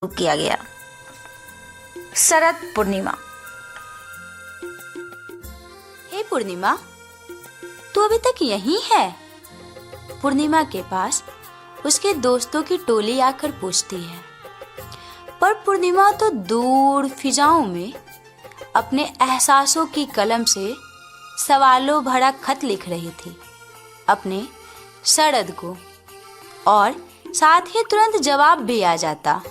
किया गया। शरद पूर्णिमा। हे पूर्णिमा, तू अभी तक यहीं है? पूर्णिमा के पास उसके दोस्तों की टोली आकर पूछती है। पर पूर्णिमा तो दूर फिजाओं में अपने एहसासों की कलम से सवालों भरा खत लिख रही थी अपने शरद को, और साथ ही तुरंत जवाब भी आ जाता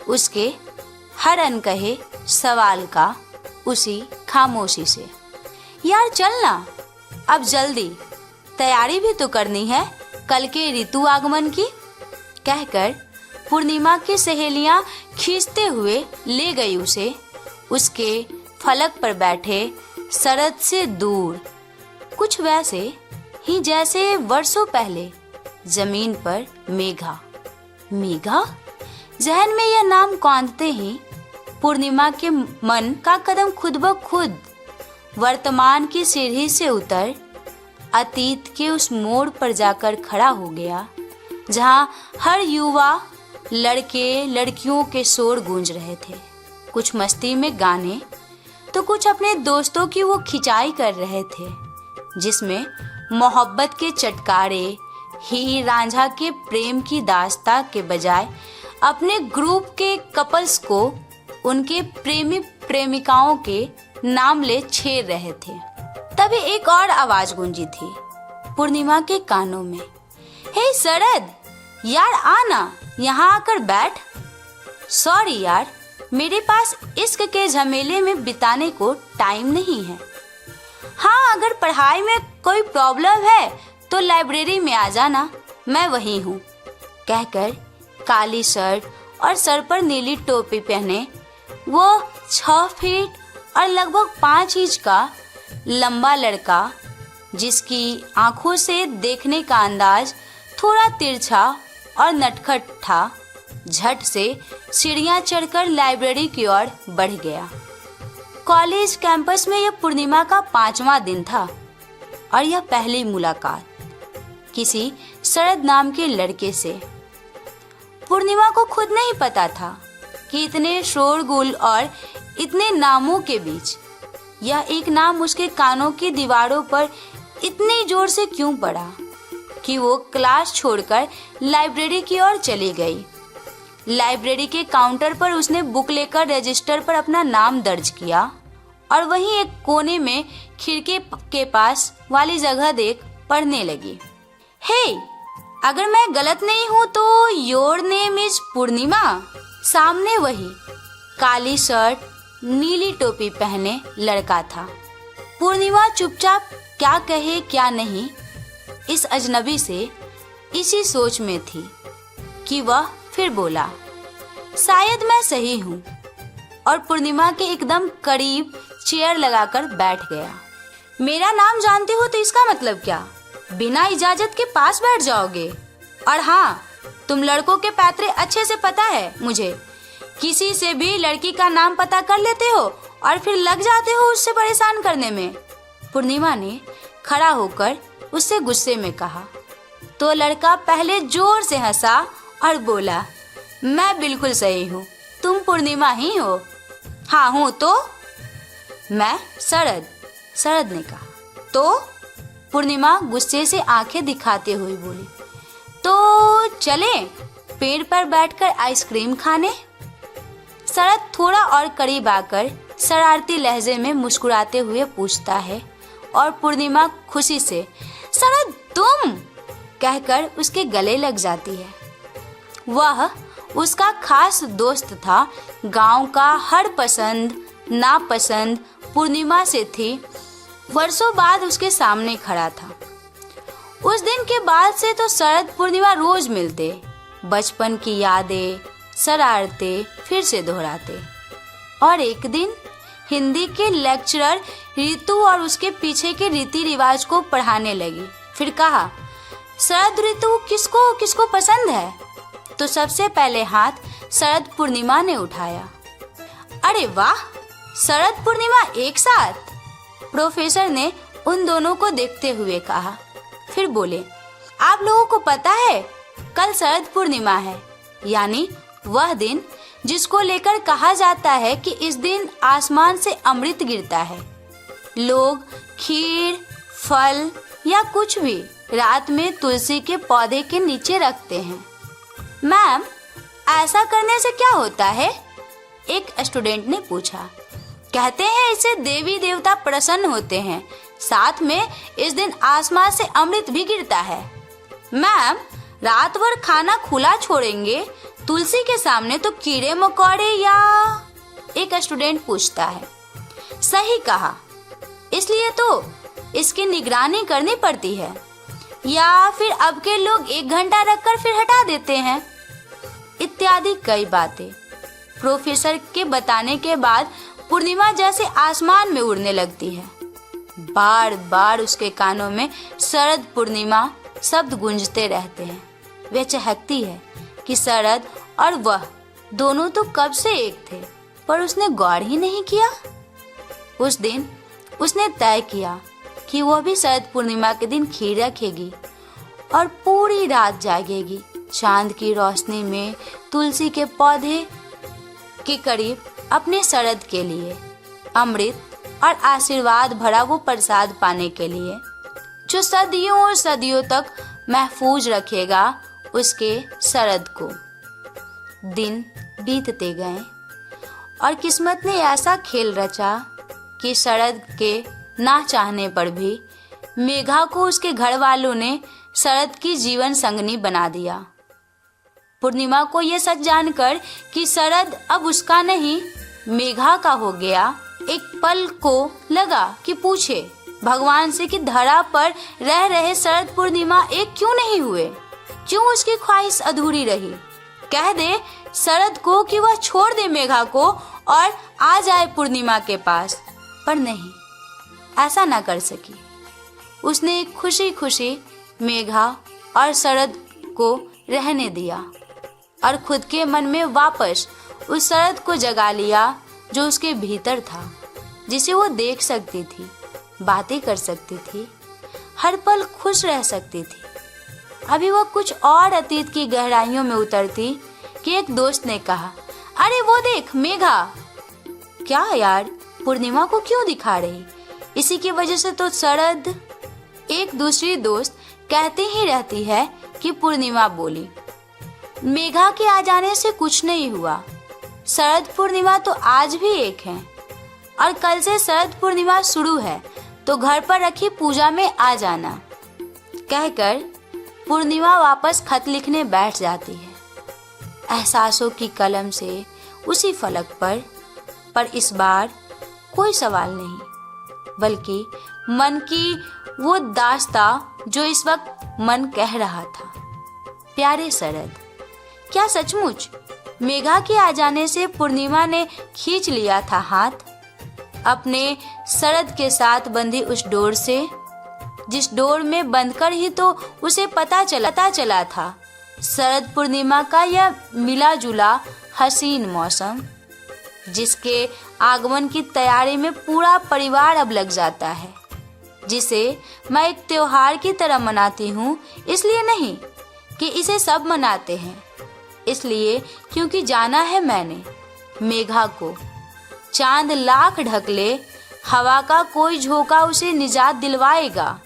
उसके हर अनकहे सवाल का उसी खामोशी से। यार चलना, अब जल्दी, तैयारी भी तो करनी है कल के ऋतु आगमन की, कहकर पूर्णिमा की सहेलियां खींचते हुए ले गई उसे उसके फलक पर बैठे शरद से दूर, कुछ वैसे ही जैसे वर्षों पहले जमीन पर मेघा। मेघा? जहन में यह नाम कौंधते ही पूर्णिमा के मन का कदम खुद ब खुद वर्तमान की सीढ़ी से उतर अतीत के उस मोड़ पर जाकर खड़ा हो गया जहां हर युवा लड़के लड़कियों के शोर गूंज रहे थे। कुछ मस्ती में गाने तो कुछ अपने दोस्तों की वो खिंचाई कर रहे थे, जिसमें मोहब्बत के चटकारे हीर रांझा के प्रेम की दास्तां के बजाय अपने ग्रुप के कपल्स को उनके प्रेमी प्रेमिकाओं के नाम ले छेड़ रहे थे। तभी एक और आवाज गूंजी थी पूर्णिमा के कानों में। हे शरद, यार आना, यहाँ आकर बैठ। सॉरी यार, मेरे पास इश्क के झमेले में बिताने को टाइम नहीं है। हाँ, अगर पढ़ाई में कोई प्रॉब्लम है तो लाइब्रेरी में आ जाना, मैं वही हूँ, कहकर काली शर्ट और सर पर नीली टोपी पहने वो 6 फीट और लगभग 5 इंच का लंबा लड़का, जिसकी आंखों से देखने का अंदाज थोड़ा तिरछा और नटखट था, झट से सीढ़ियां चढ़कर लाइब्रेरी की ओर बढ़ गया। कॉलेज कैंपस में यह पूर्णिमा का 5वां दिन था और यह पहली मुलाकात किसी शरद नाम के लड़के से। पूर्णिमा को खुद नहीं पता था कि इतने शोरगुल और इतने नामों के बीच यह एक नाम उसके कानों की दीवारों पर इतनी जोर से क्यों पड़ा कि वो क्लास छोड़कर लाइब्रेरी की ओर चली गई। लाइब्रेरी के काउंटर पर उसने बुक लेकर रजिस्टर पर अपना नाम दर्ज किया और वहीं एक कोने में खिड़की के पास वाली जगह देख पढ़ने लगी। हे, अगर मैं गलत नहीं हूँ तो योर नेम इज पूर्णिमा। सामने वही काली शर्ट नीली टोपी पहने लड़का था। पूर्णिमा चुपचाप क्या कहे क्या नहीं इस अजनबी से इसी सोच में थी कि वह फिर बोला, शायद मैं सही हूँ, और पूर्णिमा के एकदम करीब चेयर लगाकर बैठ गया। मेरा नाम जानते हो तो इसका मतलब क्या? बिना इजाजत के पास बैठ जाओगे? और हाँ, तुम लड़कों के पैतरे अच्छे से पता है मुझे। किसी से भी लड़की का नाम पता कर लेते हो और फिर लग जाते हो उससे परेशान करने में। पूर्णिमा ने खड़ा होकर उससे गुस्से में कहा तो लड़का पहले जोर से हंसा और बोला, मैं बिल्कुल सही हूँ, तुम पूर्णिमा ही हो। हाँ हूँ तो? मैं शरद, शरद ने कहा। तो? पूर्णिमा गुस्से से आंखें दिखाते हुए बोली, तो चले पेड़ पर बैठकर आइसक्रीम खाने? शरद थोड़ा और करीब आकर शरारती लहजे में मुस्कुराते हुए पूछता है और पूर्णिमा खुशी से शरद तुम कहकर उसके गले लग जाती है। वह उसका खास दोस्त था। गांव का हर पसंद नापसंद पूर्णिमा से थी। वर्षों बाद उसके सामने खड़ा था। उस दिन के बाद से तो शरद पूर्णिमा रोज मिलते, बचपन की यादें शरारतें फिर से दोहराते। और एक दिन हिंदी के लेक्चरर ऋतु और उसके पीछे के रीति रिवाज को पढ़ाने लगी। फिर कहा, शरद ऋतु किसको किसको पसंद है? तो सबसे पहले हाथ शरद पूर्णिमा ने उठाया। अरे वाह, शरद पूर्णिमा एक साथ? प्रोफेसर ने उन दोनों को देखते हुए कहा। फिर बोले, आप लोगों को पता है कल शरद पूर्णिमा है, यानी वह दिन जिसको लेकर कहा जाता है कि इस दिन आसमान से अमृत गिरता है। लोग खीर, फल या कुछ भी रात में तुलसी के पौधे के नीचे रखते हैं। मैम, ऐसा करने से क्या होता है? एक स्टूडेंट ने पूछा। कहते हैं इससे देवी देवता प्रसन्न होते हैं, साथ में इस दिन आसमान से अमृत भी गिरता है। मैम, रात भर खाना खुला छोड़ेंगे तुलसी के सामने तो कीड़े मकोड़े या? एक स्टूडेंट पूछता है। सही कहा, इसलिए तो इसकी निगरानी करनी पड़ती है, या फिर अब के लोग 1 घंटा रखकर फिर हटा देते हैं, इत्यादि कई बातें। प्रोफेसर के बताने के बाद पूर्णिमा जैसे आसमान में उड़ने लगती है। बार बार उसके कानों में शरद पूर्णिमा शब्द गूंजते रहते हैं। वह चहकती है कि शरद और वह दोनों तो कब से एक थे, पर उसने गौर ही नहीं किया। उस दिन उसने तय किया कि वह भी शरद पूर्णिमा के दिन खीर रखेगी और पूरी रात जागेगी। चांद की रोशनी में तुलसी के पौधे के करीब अपने शरद के लिए अमृत और आशीर्वाद भरा वो प्रसाद पाने के लिए, जो सदियों और सदियों तक महफूज रखेगा उसके शरद को। दिन बीतते गए और किस्मत ने ऐसा खेल रचा कि शरद के ना चाहने पर भी मेघा को उसके घर वालों ने शरद की जीवन संगनी बना दिया। पूर्णिमा को यह सच जानकर कि शरद अब उसका नहीं मेघा का हो गया, एक पल को लगा कि पूछे भगवान से कि धरा पर रह रहे शरद पूर्णिमा एक क्यों नहीं हुए, क्यों उसकी ख्वाहिश अधूरी रही। कह दे शरद को कि वह छोड़ दे मेघा को और आ जाए पूर्णिमा के पास, पर नहीं, ऐसा ना कर सकी। उसने खुशी खुशी मेघा और शरद को रहने दिया और खुद के मन में वापस उस शरद को जगा लिया जो उसके भीतर था, जिसे वो देख सकती थी, बातें कर सकती थी, हर पल खुश रह सकती थी। अभी वो कुछ और अतीत की गहराइयों में उतरती कि एक दोस्त ने कहा, अरे वो देख मेघा। क्या यार, पूर्णिमा को क्यों दिखा रही? इसी की वजह से तो शरद। एक दूसरी दोस्त कहती ही रहती है कि पूर्णिमा बोली, मेघा के आ जाने से कुछ नहीं हुआ, शरद पूर्णिमा तो आज भी एक है और कल से शरद पूर्णिमा शुरू है, तो घर पर रखी पूजा में आ जाना। कहकर पूर्णिमा वापस खत लिखने बैठ जाती है, एहसासों की कलम से उसी फलक पर इस बार कोई सवाल नहीं, बल्कि मन की वो दास्ता जो इस वक्त मन कह रहा था। प्यारे शरद, क्या सचमुच मेघा के आ जाने से पूर्णिमा ने खींच लिया था हाथ अपने शरद के साथ बंधी उस डोर से, जिस डोर में बंधकर ही तो उसे पता चला था शरद पूर्णिमा का यह मिला जुला हसीन मौसम, जिसके आगमन की तैयारी में पूरा परिवार अब लग जाता है, जिसे मैं एक त्योहार की तरह मनाती हूँ। इसलिए नहीं कि इसे सब मनाते हैं, इसलिए क्योंकि जाना है मैंने मेघा को। चांद लाख ढक ले, हवा का कोई झोंका उसे निजात दिलवाएगा।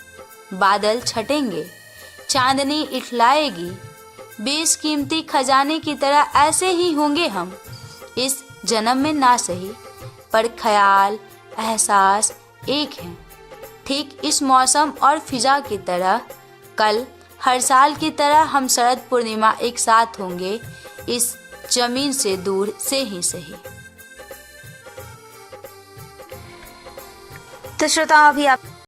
बादल छटेंगे, चांदनी इठलाएगी, बेशकीमती खजाने की तरह ऐसे ही होंगे हम इस जन्म में ना सही, पर ख्याल एहसास एक हैं। ठीक इस मौसम और फिजा की तरह कल हर साल की तरह हम शरद पूर्णिमा एक साथ होंगे, इस जमीन से दूर से ही सही। तो श्रोताओं, अभी आप